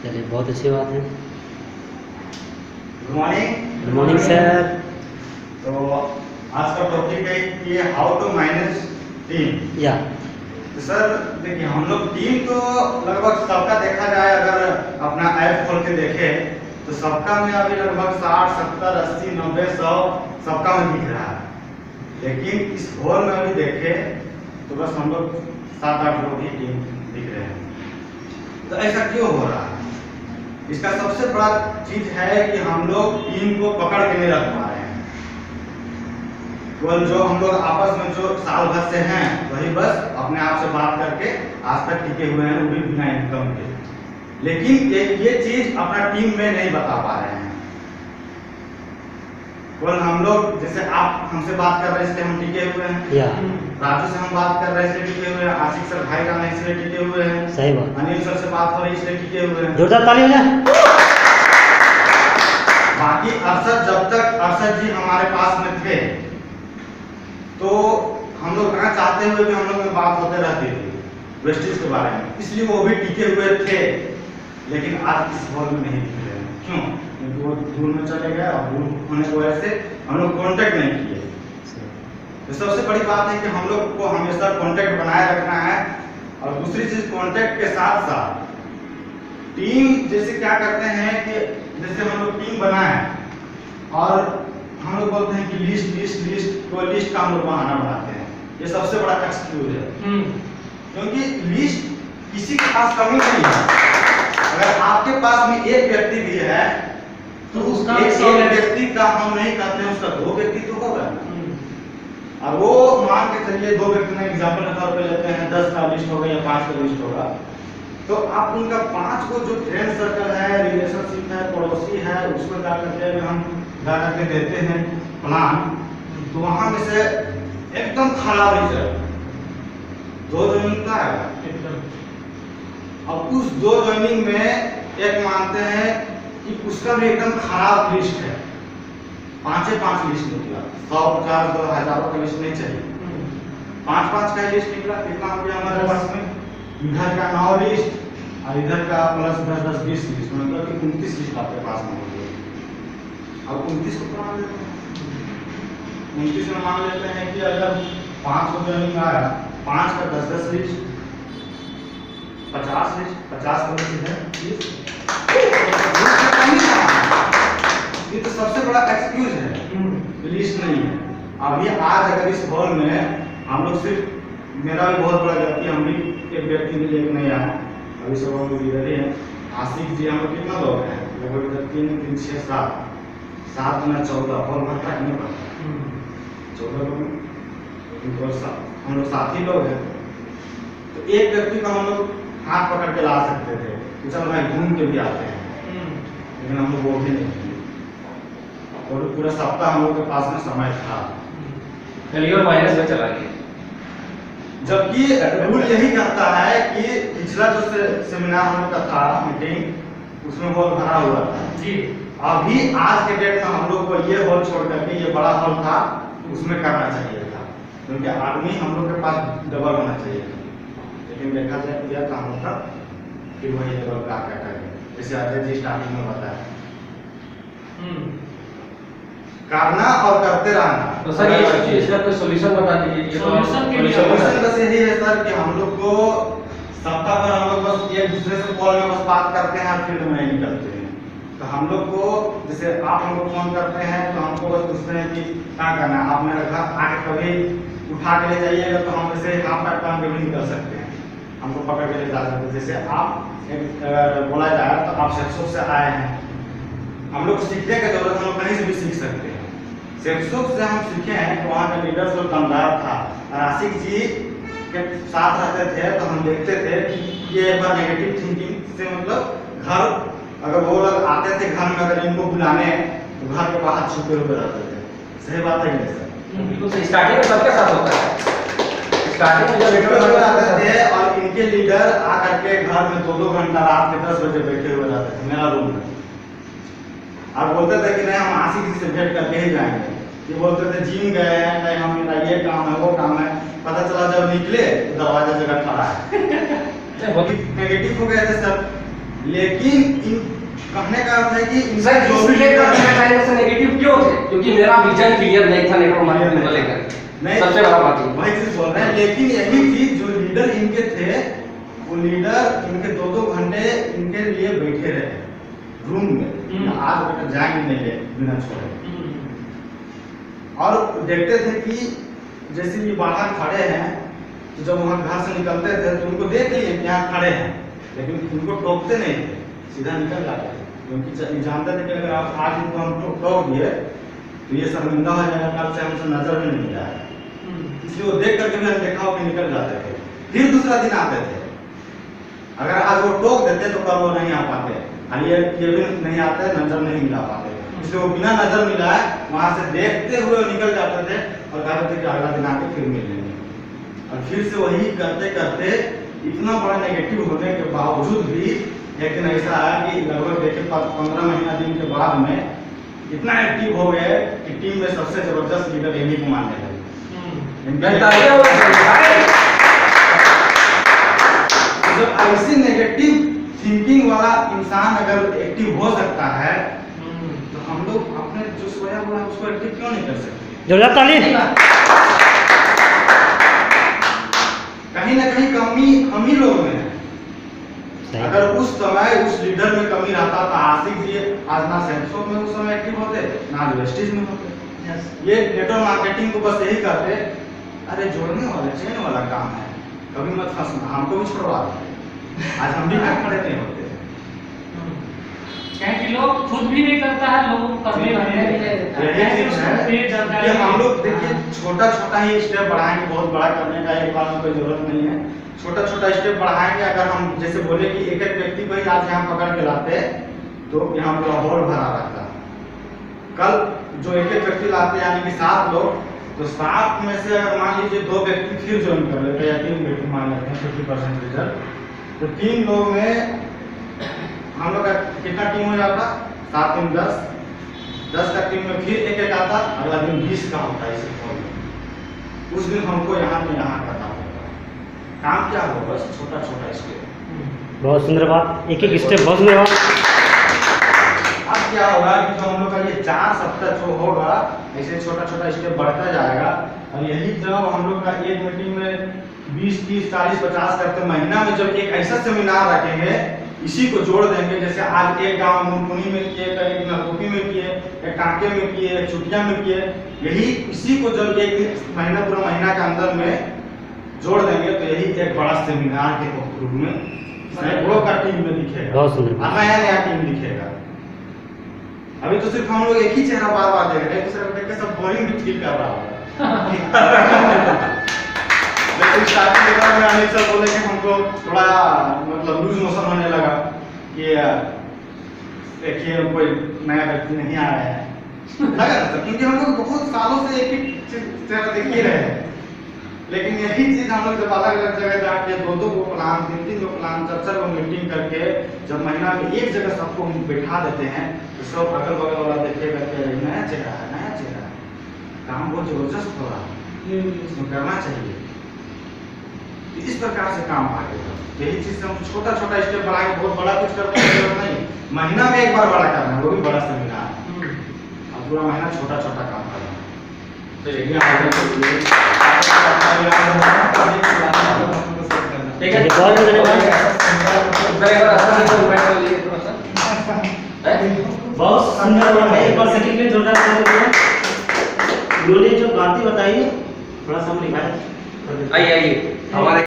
चलिए, बहुत अच्छी बात है। Good morning. Good morning sir. तो आज का टॉपिक है कि हाउ टू मैनेज टीम। या तो सर देखिए, हम लोग टीम तो लगभग सबका देखा जाए, अगर अपना ऐप खोल के देखे तो सबका में अभी लगभग 60, 70, 80, 90, 100 सबका में दिख रहा है। लेकिन इस होल में अभी देखे तो बस हम लोग 7-8 लोग ही टीम दिख रहे हैं। तो ऐसा क्यों हो रहा है? इसका सबसे बड़ा चीज है कि हम लोग टीम को पकड़ के नहीं रख पा रहे हैं। केवल जो हम लोग आपस में जो साल भर से हैं वही बस अपने आप से बात करके आज तक टिके हुए हैं, वो भी बिना इनकम के। लेकिन ये चीज अपना टीम में नहीं बता पा रहे हैं। केवल हम लोग, जैसे आप हमसे बात कर रहे हैं इसलिए हम टिके हुए हैं, या राजू से हम बात कर रहे हैं इसलिए टिके हुए हैं, आशिक सर भाई जान इसलिए टिके हुए हैं, सही बात। अनिल सर से बात हो रही है इसलिए टिके हुए हैं। जोरदार ताली हो जाए। बाकी अरशद, जब तक अरशद जी हमारे पास में थे तो हम लोग ना चाहते हुए भी हम लोग में बात होते रहती थी वेस्टेज के बारे में, इसलिए वो भी टिके हुए थे। लेकिन आज इस हॉल में नहीं दिख रहे हैं। क्यों? क्योंकि वो दूर में चले गए और दूर होने की वजह से हम लोग कांटेक्ट नहीं किए। तो सबसे बड़ी बात है कि हम लोग को हमेशा कांटेक्ट बनाए रखना है। और दूसरी चीज, कांटेक्ट के साथ साथ टीम जैसे क्या करते हैं कि जैसे हम लोग टीम बनाए और हम लोग बोलते हैं कि लिस्ट तो लिस्ट का हम लोग बहाना बनाते हैं। ये सबसे बड़ा एक्सक्यूज है। क्योंकि लिस्ट किसी के पास कमी नहीं है। अगर आपके पास में एक व्यक्ति भी है तो उसका एक व्यक्ति का हम नहीं कहते हैं, उसका 2 व्यक्ति तो होगा। और वो मान के चलिए 2 व्यक्ति में एग्जाम्पल के तौर पे लेते हैं, 10 का लिस्ट होगा या 5 का लिस्ट होगा, तो आप उनका 5 को जो फ्रेंड सर्कल है, रिलेशनशिप है, पड़ोसी है, उसको जा करके हम जा करके देते हैं प्लान, तो वहां में से एकदम खराब रिजल्ट 2 जमीन का है। अब उस 2 जमीन में एक मानते हैं कि उसका भी एकदम खराब लिस्ट है, 5 लिस्ट निकला, 100, 50, 2 हजारों का लिस्ट नहीं चाहिए, 5 का लिस्ट निकला। कितना हो गया हमारे पास में? इधर का 9 लिस्ट और इधर का प्लस 10, 20 लिस्ट, मतलब कि 29 लिस्ट आपके पास में हो गई। अब 29 को मान लेते हैं, 29 में मान लेते हैं कि अगर 5 को जमीन में आया, 5 का 10 लिस्ट, 50 लिस्ट, 50 को लिस्ट ये तो सबसे बड़ा एक्सक्यूज है, लिस्ट नहीं है। अभी आज अगर इस हॉल में हम लोग सिर्फ, मेरा भी बहुत बड़ा गलती, हम भी एक व्यक्ति भी लेके नहीं आए, अभी सब हम लोग इधर ही हैं। आशिक जी, हम लोग कितना लोग हैं? लगभग 3, 3, 6, 7 गुना 14 हॉल भरता है, नहीं भरता? 14 लोग हम लोग 7 ही लोग हैं। तो एक व्यक्ति को हम लोग हाथ पकड़ के ला सकते थे, चल भाई घूम के भी आते हैं, लेकिन हम लोग वो भी नहीं किए। और पूरा सप्ताह हम लोग के पास में समय था, और माइनस में चला गया। जबकि रूल यही कहता है कि पिछला जो सेमिनार हम लोग का था, मीटिंग, उसमें हॉल भरा हुआ था जी। अभी आज के डेट में हम लोग को ये हॉल छोड़ करके ये बड़ा हॉल था उसमें करना चाहिए था, क्योंकि आदमी हम लोग के पास डबल होना चाहिए था। लेकिन देखा जाए किया था हम लोग, फिर वही डबल का क्या करें, जैसे अजय जी स्टार्टिंग में बताया, करना और करते रहना। तो सर ये इसका कोई सॉल्यूशन बता दीजिए। सॉल्यूशन बस यही है सर कि हम लोग को सप्ताह भर हम लोग बस एक दूसरे से कॉल में बस बात करते हैं, फील्ड में नहीं निकलते हैं। तो हम लोग को, जैसे आप हमको फोन करते हैं तो हमको बस पूछते हैं कि क्या करना है, आप मेरे घर आके कभी उठा के ले जाइएगा तो हम जैसे हाथ पैर काम के भी निकल सकते हैं, हमको पकड़ के ले जा सकते हैं। जैसे आप बोला जाए तो आप सेक्सों से आए हैं, हम लोग सीखने की जरूरत, हम लोग कहीं से भी सीख सकते हैं। सेक्सों से हम सीखे हैं तो वहाँ का लीडर जो दमदार था, आशिक जी के साथ रहते थे, तो हम देखते थे कि ये एक बार नेगेटिव थिंकिंग से, मतलब घर अगर वो लोग आते थे घर में, अगर इनको बुलाने तो घर के बाहर छुपे हुए रहते थे। सही बात है कि नहीं सर? बिल्कुल सही। स्टार्टिंग में सबके साथ होता है, स्टार्टिंग में जब लीडर आते थे और इनके लीडर आकर के घर में 2-2 घंटा रात के 10 बजे बैठे हुए रहते थे मेरा रूम में, और बोलते थे कि नहीं हम आशिक जी से भेंट करके ही जाएंगे। ये बोलते थे जिम गए हैं, नहीं हम मेरा ये काम है वो काम है, पता चला जब निकले तो दरवाजा जगह खड़ा है। नेगेटिव हो गए थे सब। लेकिन कहने का अर्थ है कि सर इनसे जो भी इसलिए प्रेजेंटेशन नेगेटिव क्यों थे? क्योंकि मेरा विजन क्लियर नहीं था नेटवर्क मार्केटिंग को लेकर। नहीं, सबसे बड़ा बात ये। वही चीज बोल रहे हैं, लेकिन यही चीज जो लीडर इनके थे, वो लीडर इनके 2-2 घंटे इनके लिए बैठे रहे रूम में, आज बेटा जाएंगे नहीं ले बिना छोड़े, और देखते थे कि जैसे ये बाहर खड़े हैं, तो जब वहाँ घर से निकलते थे तो उनको देख लिए कि यहाँ खड़े हैं, लेकिन उनको टोकते नहीं थे, सीधा निकल जाते थे, क्योंकि जानते थे कि अगर आप आज इनको हम टोक दिए तो ये शर्मिंदा हो जाएगा, कल से हमसे नजर भी नहीं आएगा, इसलिए वो देख करके भी हम देखा हो कि निकल जाते थे। फिर दूसरा दिन आते थे, अगर आज वो टोक देते तो कल वो नहीं आ पाते, ये भी नहीं आते, नजर नहीं मिला पाते, इसलिए वो बिना नजर मिलाए वहां से देखते हुए निकल जाते थे और कहते थे कि अगला दिन आके फिर मिल लेंगे, और फिर से वही करते करते इतना बड़ा नेगेटिव होने के बावजूद भी एक दिन ऐसा आया कि लगभग देखिए 15 महीना दिन के बाद में इतना एक्टिव हो गए कि टीम में सबसे जबरदस्त लीडर एमी को मानने लगे। जब ऐसी नेगेटिव थिंकिंग वाला इंसान अगर एक्टिव हो सकता है, तो हम लोग अपने जो सोया हुआ है उसको एक्टिव क्यों नहीं कर सकते? जोरदार ताली। कहीं ना कहीं कमी हम ही लोग में है। सही। अगर उस समय उस लीडर में कमी रहता तो आशिक जी आज ना सेंसो में उस समय एक्टिव होते, ना वेस्टेज में होते। ये नेटवर्क मार्केटिंग को बस यही करते, अरे जोड़ने वाला चेन वाला काम है, कभी मत फंसना, हमको भी छोड़वा दो, आज हम भी खड़े नहीं होते। कि लोग खुद भी नहीं करता है, लोगों को करने वाले यही चीज है कि हम लोग देखिए छोटा छोटा ही स्टेप बढ़ाएंगे, बहुत बड़ा करने का एक बार में कोई जरूरत नहीं है, छोटा छोटा स्टेप बढ़ाएंगे। अगर हम जैसे बोले कि एक एक व्यक्ति को ही आज यहाँ पकड़ के लाते तो यहाँ पूरा हॉल भरा रहता, कल जो एक एक व्यक्ति लाते यानी कि 7 लोग, तो 7 में से अगर मान लीजिए 2 व्यक्ति फिर ज्वाइन कर लेते या 3 व्यक्ति मान लेते हैं 50% रिजल्ट, तो 3 लोग में हम लोग का कितना टीम हो जाता? 7 3 10, 10 का टीम में फिर एक एक आता, अगला दिन 20 का होता है। इसे उस दिन हमको यहाँ पे यहाँ करना होता है, काम क्या हो, बस छोटा छोटा स्टेप। बहुत सुंदर बात, एक एक स्टेप, बहुत सुंदर बात। अब क्या होगा कि जो हम लोग का ये 4 सप्ताह जो होगा, ऐसे छोटा छोटा स्टेप बढ़ता जाएगा, और यही जब हम लोग का एक मीटिंग में 20 30 40 50 करते महीना में जब एक ऐसा सेमिनार रखेंगे, इसी को जोड़ देंगे, जैसे आज एक गांव मुनपुनी में किए, एक नरकोपी में किए, एक कांके में किए, एक चुटिया में किए, यही इसी को जब एक महीना पूरा महीना के अंदर में जोड़ देंगे तो यही एक बड़ा सेमिनार के रूप में सैकड़ों का टीम में दिखेगा, बहुत सुंदर। नया नया टीम दिखेगा। अभी तो सिर्फ हम लोग एक ही चेहरा बार बार देख रहे हैं, दूसरे देख के सब बोरिंग भी फील कर रहा होगा। लेकिन स्टार्टिंग में अनिल सर बोले कि हमको थोड़ा मतलब लूज मोशन होने लगा कि देखिए कोई नया व्यक्ति नहीं आ रहा है, लगा था, क्योंकि हम लोग बहुत सालों से एक ही चेहरा देख ही रहे हैं। लेकिन यही चीज हम लोग जब अलग अलग जगह जाके 2-2 गो प्लान 3-3 गो प्लान 4-4 गो मीटिंग करके जब महीना में एक जगह सबको हम बैठा देते हैं, तो सब अगल बगल वाला देखेगा कि नया चेहरा है, नया चेहरा है, काम बहुत जबरदस्त हो रहा है, इसमें करना चाहिए। इस प्रकार से काम आगे बढ़े। यही चीज से हम छोटा छोटा स्टेप बढ़ाएंगे, बहुत बड़ा कुछ करने की जरूरत नहीं, महीना में एक बार बड़ा करना है, वो भी बड़ा सेमिनार, अब पूरा महीना छोटा छोटा काम करना है। ठीक है, बहुत धन्यवाद। बहुत सुंदर बात है, एक बार सेकंड में जोरदार ताली दीजिए। उन्होंने जो बातें बताई थोड़ा सा हम रिवाइज कर देते हैं। आइए हमारे